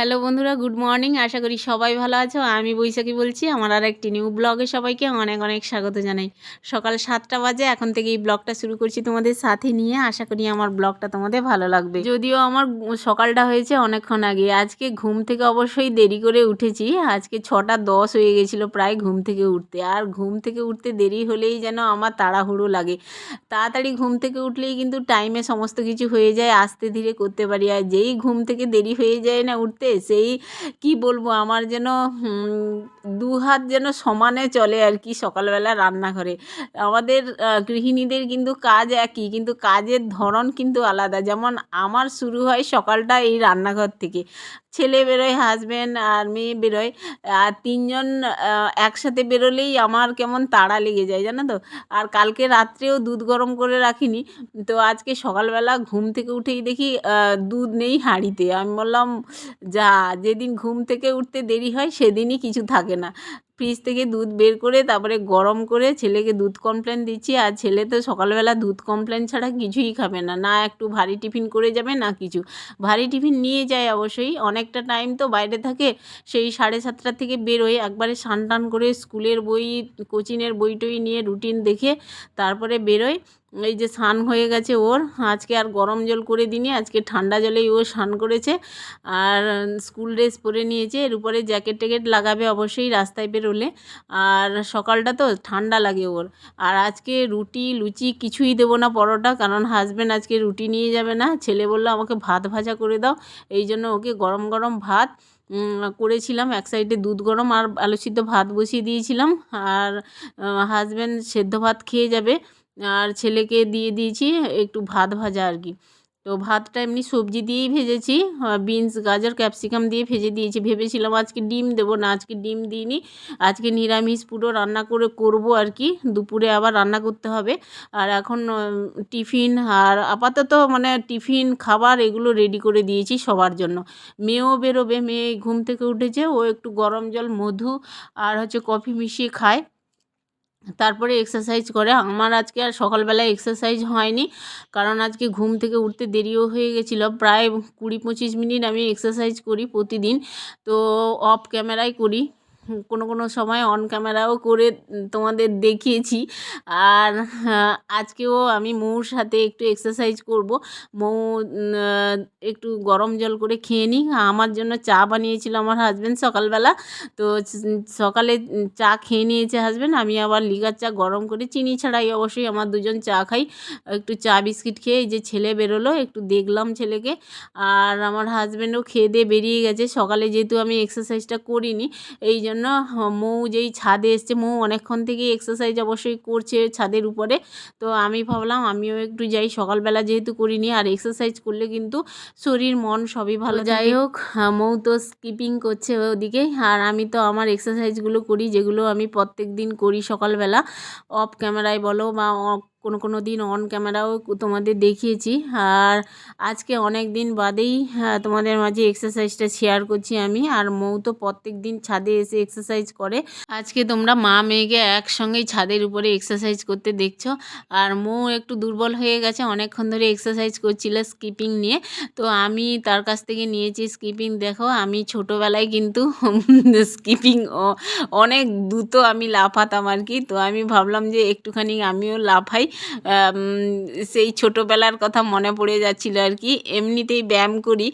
Hello বন্ধুরা, good morning. আশা করি সবাই ভালো আছো। আমি বৈশাখী বলছি। আমার আর একটি নিউ ব্লগে সবাইকে অনেক অনেক স্বাগত জানাই। সকাল 7টা বাজে, এখন থেকে এই ব্লগটা শুরু করছি তোমাদের সাথে নিয়ে। আশা করি আমার ব্লগটা তোমাদের ভালো লাগবে। যদিও আমার সকালটা হয়েছে অনেকক্ষণ আগে। আজকে ঘুম থেকে অবশ্যই দেরি করে উঠেছি। আজকে 6টা 10 হয়ে গেছিলো প্রায় ঘুম থেকে উঠতে। আর ঘুম থেকে উঠতে দেরি হলেই যেন আমার তাড়াহুড়ো লাগে। তাড়াতাড়ি ঘুম থেকে উঠলেই কিন্তু টাইমে সমস্ত কিছু হয়ে যায়, আস্তে ধীরে করতে পারি। আর যেই ঘুম থেকে দেরি হয়ে যায় না উঠতে, সেই কি বলবো, আমার যেন দু হাত যেন সমানে চলে আর কি সকালবেলা রান্নাঘরে। আমাদের গৃহিণীদের কিন্তু কাজ একই, কিন্তু কাজের ধরন কিন্তু আলাদা। যেমন আমার শুরু হয় সকালটা এই রান্নাঘর থেকে। ছেলে বেরোয়, হাজব্যান্ড আর মেয়ে বেরোয়, আর তিনজন একসাথে বেরোলেই আমার কেমন তাড়া লেগে যায় জানো তো। আর কালকে রাত্রেও দুধ গরম করে রাখিনি, তো আজকে সকালবেলা ঘুম থেকে উঠেই দেখি দুধ নেই হাঁড়িতে। আমি বললাম, যা, যেদিন ঘুম থেকে উঠতে দেরি হয় সেদিনই কিছু থাকে না। ফ্রিজ থেকে দুধ বের করে তারপরে গরম করে ছেলেকে দুধ কমপ্লেন দিচ্ছি। আর ছেলে তো সকালবেলা দুধ কমপ্লেন ছাড়া কিছুই খাবে না, না একটু ভারী টিফিন করে যাবে না কিছু। ভারী টিফিন নিয়ে যায় অবশ্যই, অনেকটা টাইম তো বাইরে থাকে। সেই 7:30 থেকে বেরোয়, একবারে স্নান টান করে স্কুলের বই, কোচিংয়ের বই টই নিয়ে রুটিন দেখে তারপরে বেরোয়। এই যে স্নান হয়ে গেছে ওর, আজকে আর গরম জল করে দিইনি, আজকে ঠান্ডা জলেই ও স্নান করেছে। আর স্কুল ড্রেস পরে নিয়েছে, এর উপরে জ্যাকেট ট্যাকেট লাগাবে অবশ্যই রাস্তায় বেরোলে। আর সকালটা তো ঠান্ডা লাগে ওর। আর আজকে রুটি লুচি কিছুই দেবো না, পরোটা, কারণ হাজব্যান্ড আজকে রুটি নিয়ে যাবে না। ছেলে বললো আমাকে ভাত ভাজা করে দাও, এই জন্য ওকে গরম গরম ভাত করেছিলাম। এক সাইডে দুধ গরম আর আলু সিদ্ধ ভাত বসিয়ে দিয়েছিলাম। আর হাজব্যান্ড সেদ্ধ ভাত খেয়ে যাবে, আর ছেলেকে দিয়ে দিয়েছি একটু ভাত ভাজা আর কি। তো ভাতটা এমনি সবজি দিয়েই ভেজেছি, বিনস গাজর ক্যাপসিকাম দিয়ে ভেজে দিয়েছি। ভেবেছিলাম আজকে ডিম দেবো না, আজকে ডিম দিইনি। আজকে নিরামিষ পুরো রান্না করবো আর কি। দুপুরে আবার রান্না করতে হবে। আর এখন টিফিন আর আপাতত মানে টিফিন খাবার এগুলো রেডি করে দিয়েছি সবার জন্য। মেয়েও বেরোবে, মেয়ে ঘুম থেকে উঠেছে, ও একটু গরম জল মধু আর কফি মিশিয়ে খায়, তারপরে এক্সারসাইজ করে। আমার আজকে আর সকালবেলায় এক্সারসাইজ হয়নি, কারণ আজকে ঘুম থেকে উঠতে দেরিও হয়ে গেছিলো। প্রায় 20-25 মিনিট আমি এক্সারসাইজ করি প্রতিদিন। তো অফ ক্যামেরায় করি, কোনো কোনো সময় অন ক্যামেরাও করে তোমাদের দেখিয়েছি। আর আজকেও আমি মৌর সাথে একটু এক্সারসাইজ করব। মৌ একটু গরম জল করে খেয়ে নিই। আমার জন্য চা বানিয়েছিল আমার হাজব্যান্ড সকালবেলা। তো সকালে চা খেয়ে নিয়েছে হাজব্যান্ড, আমি আবার লিকার চা গরম করে, চিনি ছাড়াই অবশ্যই, আমার দুজন চা খাই। একটু চা বিস্কিট খেয়ে এই যে ছেলে বেরোলো, একটু দেখলাম ছেলেকে। আর আমার হাজব্যান্ডও খেয়ে দিয়ে বেরিয়ে গেছে। সকালে যেহেতু আমি এক্সারসাইজটা করিনি, এই জন্য মৌ যেই ছাদে এসছে, মৌ অনেকক্ষণ থেকেই এক্সারসাইজ অবশ্যই করছে ছাদের উপরে। তো আমি ভাবলাম আমিও একটু যাই, সকালবেলা যেহেতু করিনি। আর এক্সারসাইজ করলে কিন্তু শরীর মন সবই ভালো। যাই হোক, মৌ তো স্কিপিং করছে ওদিকে, আর আমি তো আমার এক্সারসাইজগুলো করি, যেগুলো আমি প্রত্যেক দিন করি সকালবেলা। অফ ক্যামেরায় বলো বা কোনো কোনো দিন অন ক্যামেরাও তোমাদের দেখিয়েছি। আর আজকে অনেক দিন বাদেই তোমাদের মাঝে এক্সারসাইজটা শেয়ার করছি আমি। আর মৌ তো প্রত্যেক দিন ছাদে এসে এক্সারসাইজ করে। আজকে তোমরা মা মেয়েকে একসঙ্গেই ছাদের উপরে এক্সারসাইজ করতে দেখছো। আর মৌ একটু দুর্বল হয়ে গেছে, অনেকক্ষণ ধরে এক্সারসাইজ করছিল স্কিপিং নিয়ে। তো আমি তার কাছ থেকে নিয়েছি স্কিপিং। দেখো, আমি ছোটোবেলায় কিন্তু স্কিপিং অনেক দ্রুত আমি লাফাতাম আর কি। তো আমি ভাবলাম যে একটুখানি আমিও লাফাই। সেই ছোটোবেলার কথা মনে পড়ে যাচ্ছিল আর কি। এমনিতেই ব্যায়াম করি,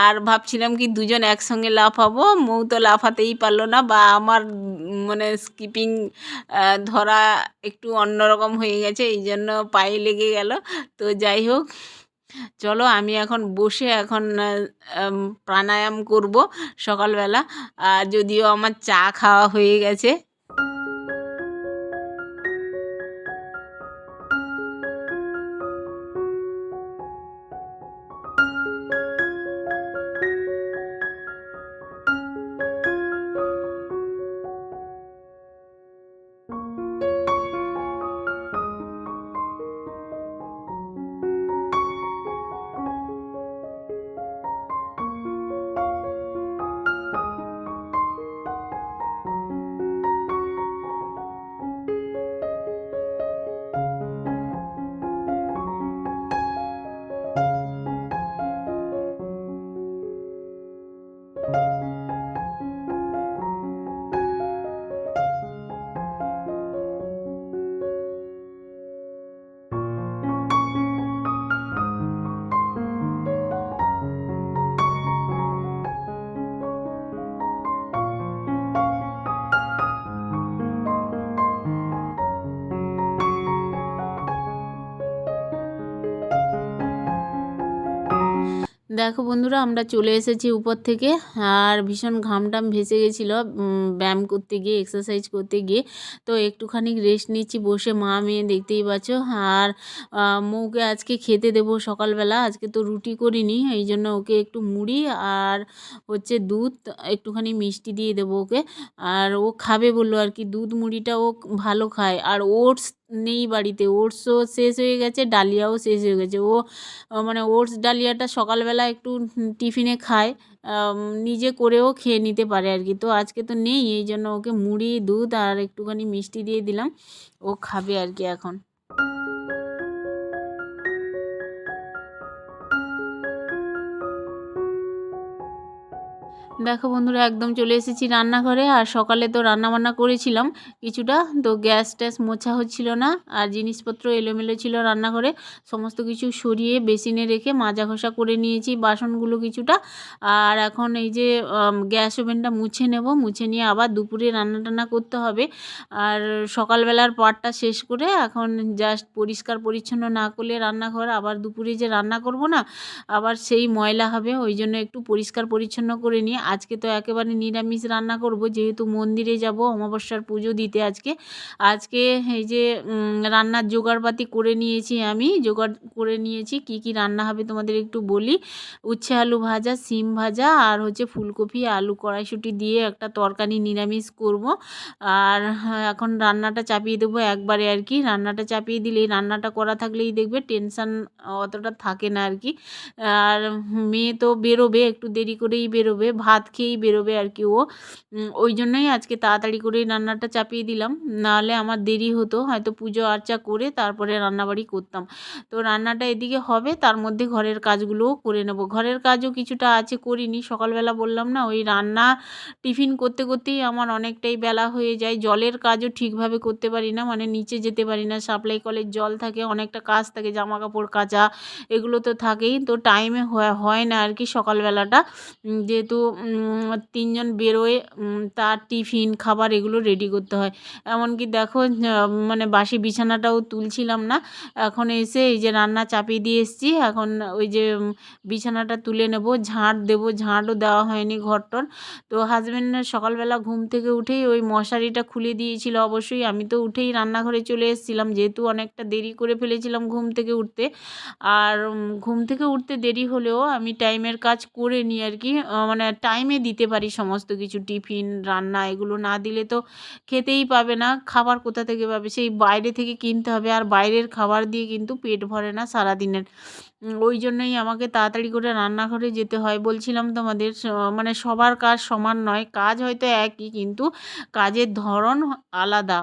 আর ভাবছিলাম কি দুজন একসঙ্গে লাফাবো। মৌ তো লাফাতেই পারলো না, বা আমার মানে স্কিপিং ধরা একটু অন্যরকম হয়ে গেছে, এই জন্য পায়ে লেগে গেল। তো যাই হোক, চলো আমি এখন বসে প্রাণায়াম করব সকালবেলা। আর যদিও আমার চা খাওয়া হয়ে গেছে। দেখো বন্ধুরা, আমরা চলে এসেছি উপর থেকে। আর ভীষণ ঘাম-টাম ভেসে গেছিলো ব্যায়াম করতে গিয়ে, এক্সারসাইজ করতে গিয়ে। তো একটুখানি রেস্ট নিচ্ছি বসে, মা মেয়ে দেখতেই পাচ্ছ। আর মৌকে আজকে খেতে দেবো সকালবেলা। আজকে তো রুটি করিনি, এই জন্য ওকে একটু মুড়ি আর হচ্ছে দুধ, একটুখানি মিষ্টি দিয়ে দেবো ওকে। আর ও খাবে বললো আর কি, দুধ মুড়িটা ও ভালো খায়। আর ওটস নেই বাড়িতে, ওটসও শেষ হয়ে গেছে, ডালিয়াও শেষ হয়ে গেছে। ও মানে ওটস ডালিয়াটা সকালবেলা একটু টিফিনে খায়, নিজে করেও খেয়ে নিতে পারে আর কি। তো আজকে তো নেই, এই জন্য ওকে মুড়ি, দুধ আর একটুখানি মিষ্টি দিয়ে দিলাম, ও খাবে আর কি এখন। দেখো বন্ধুরা, একদম চলে এসেছি রান্নাঘরে। আর সকালে তো রান্নাবান্না করেছিলাম কিছুটা, তো গ্যাস ট্যাস মোছা হচ্ছিল না, আর জিনিসপত্র এলোমেলো ছিল রান্নাঘরে। সমস্ত কিছু সরিয়ে বেসিনে রেখে মাজা ঘষা করে নিয়েছি বাসনগুলো কিছুটা। আর এখন এই যে গ্যাস ওভেনটা মুছে নেব, মুছে নিয়ে আবার দুপুরে রান্না টান্না করতে হবে। আর সকালবেলার পাটটা শেষ করে এখন জাস্ট পরিষ্কার পরিচ্ছন্ন না করলে রান্নাঘর আবার দুপুরে যে রান্না করব না, আবার সেই ময়লা হবে। ওই জন্য একটু পরিষ্কার পরিচ্ছন্ন করে নিয়ে আজকে তো একেবারে নিরামিষ রান্না করব, যেহেতু মন্দিরে যাব অমাবস্যার পুজো দিতে আজকে। আজকে এই যে রান্নার জোগাড়পাতি করে নিয়েছি, আমি জোগাড় করে নিয়েছি। কি কি রান্না হবে তোমাদের একটু বলি। উচ্ছে আলু ভাজা, সিম ভাজা, আর হচ্ছে ফুলকপি আলু কড়াইশুঁটি দিয়ে একটা তরকারি নিরামিষ করব। আর এখন রান্নাটা চাপিয়ে দেবো একবারে আর কি। রান্নাটা চাপিয়ে দিলেই, রান্নাটা করা থাকলেই দেখবে টেনশান অতটা থাকে না আর কি। আর মেয়ে তো বেরোবে, একটু দেরি করেই বেরোবে, ভাত খেয়েই বেরোবে আর কি ও। ওই জন্যই আজকে তাড়াতাড়ি করেই রান্নাটা চাপিয়ে দিলাম, নাহলে আমার দেরি হতো, হয়তো পুজো আর্চা করে তারপরে রান্নাবাড়ি করতাম। তো রান্নাটা এদিকে হবে, তার মধ্যে ঘরের কাজগুলোও করে নেব। ঘরের কাজও কিছুটা আছে, করিনি। সকালবেলা বললাম না, ওই রান্না টিফিন করতে করতেই আমার অনেকটাই বেলা হয়ে যায়। জলের কাজও ঠিকভাবে করতে পারি না, মানে নিচে যেতে পারি না, সাপ্লাই কলের জল থাকে, অনেকটা কাজ থাকে, জামা কাপড় কাচা এগুলো তো থাকেই। তো টাইমে হয় না আর কি সকালবেলাটা, যেহেতু তিনজন বেরোয়, তার টিফিন খাবার এগুলো রেডি করতে হয়। এমনকি দেখো মানে বাসি বিছানাটাও তুলছিলাম না, এখন এসে এই যে রান্না চাপিয়ে দিয়ে এসেছি। এখন ওই যে বিছানাটা তুলে নেব, ঝাঁট দেবো, ঝাঁটও দেওয়া হয়নি ঘরটর। তো হাজব্যান্ড সকালবেলা ঘুম থেকে উঠেই ওই মশারিটা খুলে দিয়েছিল অবশ্যই। আমি তো উঠেই রান্নাঘরে চলে এসেছিলাম, যেহেতু অনেকটা দেরি করে ফেলেছিলাম ঘুম থেকে উঠতে। আর ঘুম থেকে উঠতে দেরি হলেও আমি টাইমের কাজ করে নিই আর কি, মানে টাইমে দিতে পারি সমস্ত কিছু। টিফিন রান্না এগুলো না দিলে তো খেতেই পাবে না, খাবার কোথা থেকে পাবে, সেই বাইরে থেকে কিনতে হবে। আর বাইরের খাবার দিয়ে কিন্তু পেট ভরে না সারাদিনের। ওই জন্যই আমাকে তাড়াতাড়ি করে রান্নাঘরে যেতে হয়। বলছিলাম তোমাদের, মানে সবার কাজ সমান নয়, কাজ হয়তো একই, কিন্তু কাজের ধরন আলাদা।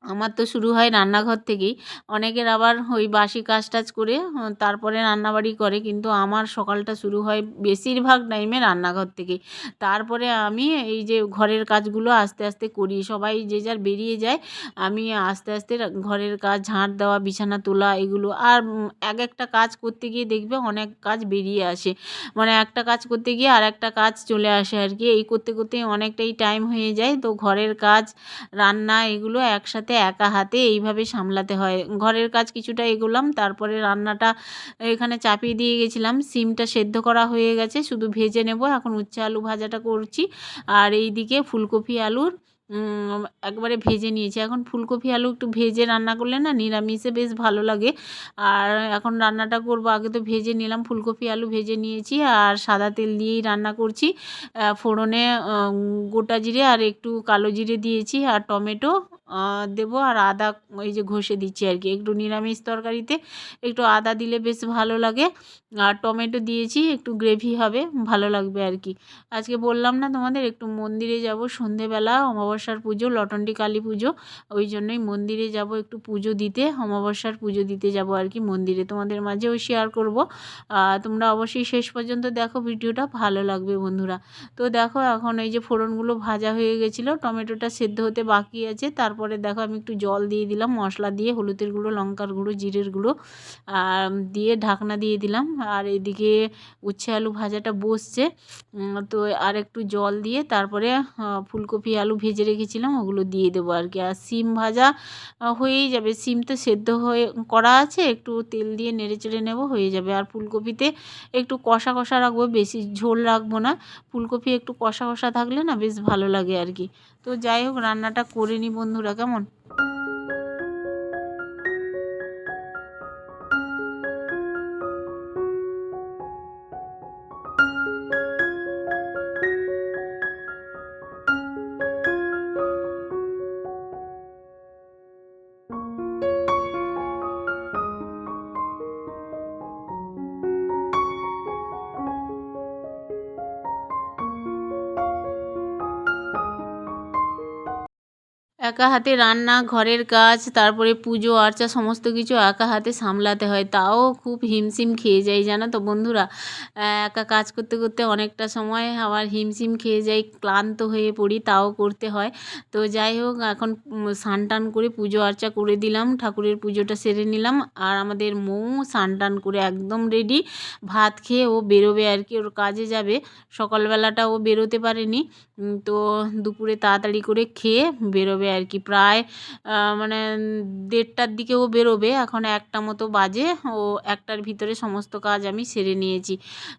আমার তো শুরু হয় রান্নাঘর থেকেই, অনেকের আবার ওই বাসি কাজ টাজ করে তারপরে রান্নাবাড়ি করে, কিন্তু আমার সকালটা শুরু হয় বেশিরভাগ টাইমে রান্নাঘর থেকেই। তারপরে আমি এই যে ঘরের কাজগুলো আস্তে আস্তে করি, সবাই যে যার বেরিয়ে যায়, আমি আস্তে আস্তে ঘরের কাজ, ঝাঁট দেওয়া, বিছানা তোলা এগুলো। আর এক একটা কাজ করতে গিয়ে দেখবে অনেক কাজ বেরিয়ে আসে, মানে একটা কাজ করতে গিয়ে আর একটা কাজ চলে আসে আর কি। এই করতে করতে অনেকটাই টাইম হয়ে যায়। তো ঘরের কাজ, রান্না এগুলো একসাথে একা হাতে এইভাবে সামলাতে হয়। ঘরের কাজ কিছুটা এগোলাম, তারপরে রান্নাটা এখানে চাপিয়ে দিয়ে গেছিলাম। সিমটা সেদ্ধ করা হয়ে গেছে, শুধু ভেজে নেব। এখন উচ্ছে আলু ভাজাটা করছি। আর এই দিকে ফুলকপি আলুর একবারে ভেজে নিয়েছি। এখন ফুলকপি আলু একটু ভেজে রান্না করলে না নিরামিষে বেশ ভালো লাগে। আর এখন রান্নাটা করব, আগে তো ভেজে নিলাম, ফুলকপি আলু ভেজে নিয়েছি। আর সাদা তেল দিয়েই রান্না করছি। ফোড়নে গোটা জিরে আর একটু কালো জিরে দিয়েছি, আর টমেটো দেবো, আর আদা এই যে ঘষে দিচ্ছি আর কি। একটু নিরামিষ তরকারিতে একটু আদা দিলে বেশ ভালো লাগে। আর টমেটো দিয়েছি, একটু গ্রেভি হবে, ভালো লাগবে আর কি। আজকে বললাম না তোমাদের, একটু মন্দিরে যাব সন্ধেবেলা, অমাবস্যার পুজো, লটন্ডি কালী পুজো। ওই জন্যই মন্দিরে যাব একটু পুজো দিতে, অমাবস্যার পুজো দিতে যাব আর কি মন্দিরে। তোমাদের মাঝেও শেয়ার করব, তোমরা অবশ্যই শেষ পর্যন্ত দেখো, ভিডিওটা ভালো লাগবে বন্ধুরা। তো দেখো এখন এই যে ফোড়নগুলো ভাজা হয়ে গেছিলো, টমেটোটা সেদ্ধ হতে বাকি আছে, তারপর তারপরে দেখো আমি একটু জল দিয়ে দিলাম, মশলা দিয়ে হলুদের গুঁড়ো, লঙ্কার গুঁড়ো, জিরের গুঁড়ো দিয়ে ঢাকনা দিয়ে দিলাম। আর এদিকে উচ্ছে আলু ভাজাটা বসছে, তো আর একটু জল দিয়ে তারপরে ফুলকপি আলু ভেজে রেখেছিলাম ওগুলো দিয়ে দেবো আর কি। আর সিম ভাজা হয়েই যাবে, সিম তো সেদ্ধ হয়ে করা আছে, একটু তেল দিয়ে নেড়ে চেড়ে নেবো, হয়ে যাবে। আর ফুলকপিতে একটু কষা কষা রাখবো, বেশি ঝোল রাখবো না, ফুলকপি একটু কষা কষা থাকলে না বেশ ভালো লাগে আর কি। তো যাই হোক, রান্নাটা করে নি বন্ধুরা, কেমন। একা হাতে রান্না, ঘরের কাজ, তারপরে পুজো আর্চা সমস্ত কিছু একা হাতে সামলাতে হয়, তাও খুব হিমশিম খেয়ে যাই জানো তো বন্ধুরা। একা কাজ করতে করতে অনেকটা সময় আবার হিমশিম খেয়ে যাই, ক্লান্ত হয়ে পড়ি, তাও করতে হয়। তো যাই হোক, এখন স্নান টান করে পুজো আর্চা করে দিলাম, ঠাকুরের পুজোটা সেরে নিলাম। আর আমাদের মৌ স্নান টান করে একদম রেডি, ভাত খেয়ে ও বেরোবে আর কি, ওর কাজে যাবে। সকালবেলাটা ও বেরোতে পারেনি, তো দুপুরে তাড়াতাড়ি করে খেয়ে বেরোবে আর কি। প্রায় মানে 1:30টার দিকে ও বেরোবে, এখন 1টা মতো বাজে। ও 1টার ভিতরে সমস্ত কাজ আমি সেরে নিয়েছি।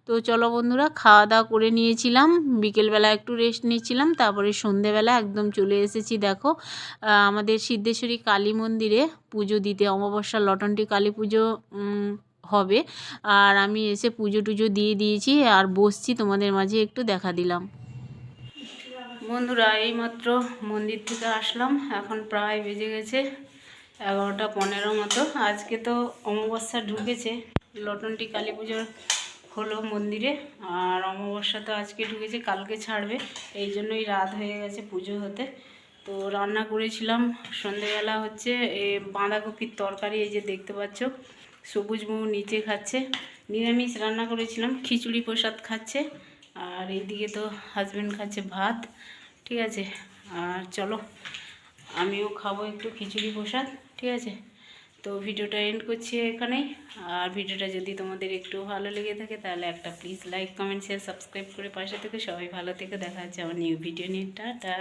তো চলো বন্ধুরা, খাওয়া দাওয়া করে নিয়েছিলাম, বিকেলবেলা একটু রেস্ট নিয়েছিলাম, তারপরে সন্ধেবেলা একদম চলে এসেছি দেখো আমাদের সিদ্ধেশ্বরী কালী মন্দিরে পুজো দিতে। অমাবস্যা লটন্টি কালী পুজো হবে, আর আমি এসে পুজো টুজো দিয়ে দিয়েছি আর বসছি, তোমাদের মাঝে একটু দেখা দিলাম। বন্ধুরা, এইমাত্র মন্দির থেকে আসলাম, এখন প্রায় বেজে গেছে 11টা 15 মতো। আজকে তো অমাবস্যা ঢুকেছে, লটন্টি কালী পুজোর হলো মন্দিরে, আর অমাবস্যা তো আজকে ঢুকেছে, কালকে ছাড়বে, এই জন্যই রাত হয়ে গেছে পুজো হতে। তো রান্না করেছিলাম সন্ধেবেলা হচ্ছে বাঁধাকপির তরকারি, এই যে দেখতে পাচ্ছ, সবুজ বউ নিচে খাচ্ছে। নিরামিষ রান্না করেছিলাম, খিচুড়ি প্রসাদ খাচ্ছে, আর এইদিকে তো হাজব্যান্ড খাচ্ছে ভাত, ঠিক আছে। আর চলো আমিও খাবো একটু খিচুড়ি প্রসাদ, ঠিক আছে। তো ভিডিওটা এন্ড করছি এখানেই। আর ভিডিওটা যদি তোমাদের একটু ভালো লেগে থাকে তাহলে একটা please like, comment, share, subscribe করে পাশে থেকে সবাই ভালো থেকে দেখা যাচ্ছে আমার নিউ ভিডিও নিয়ে। টাটা।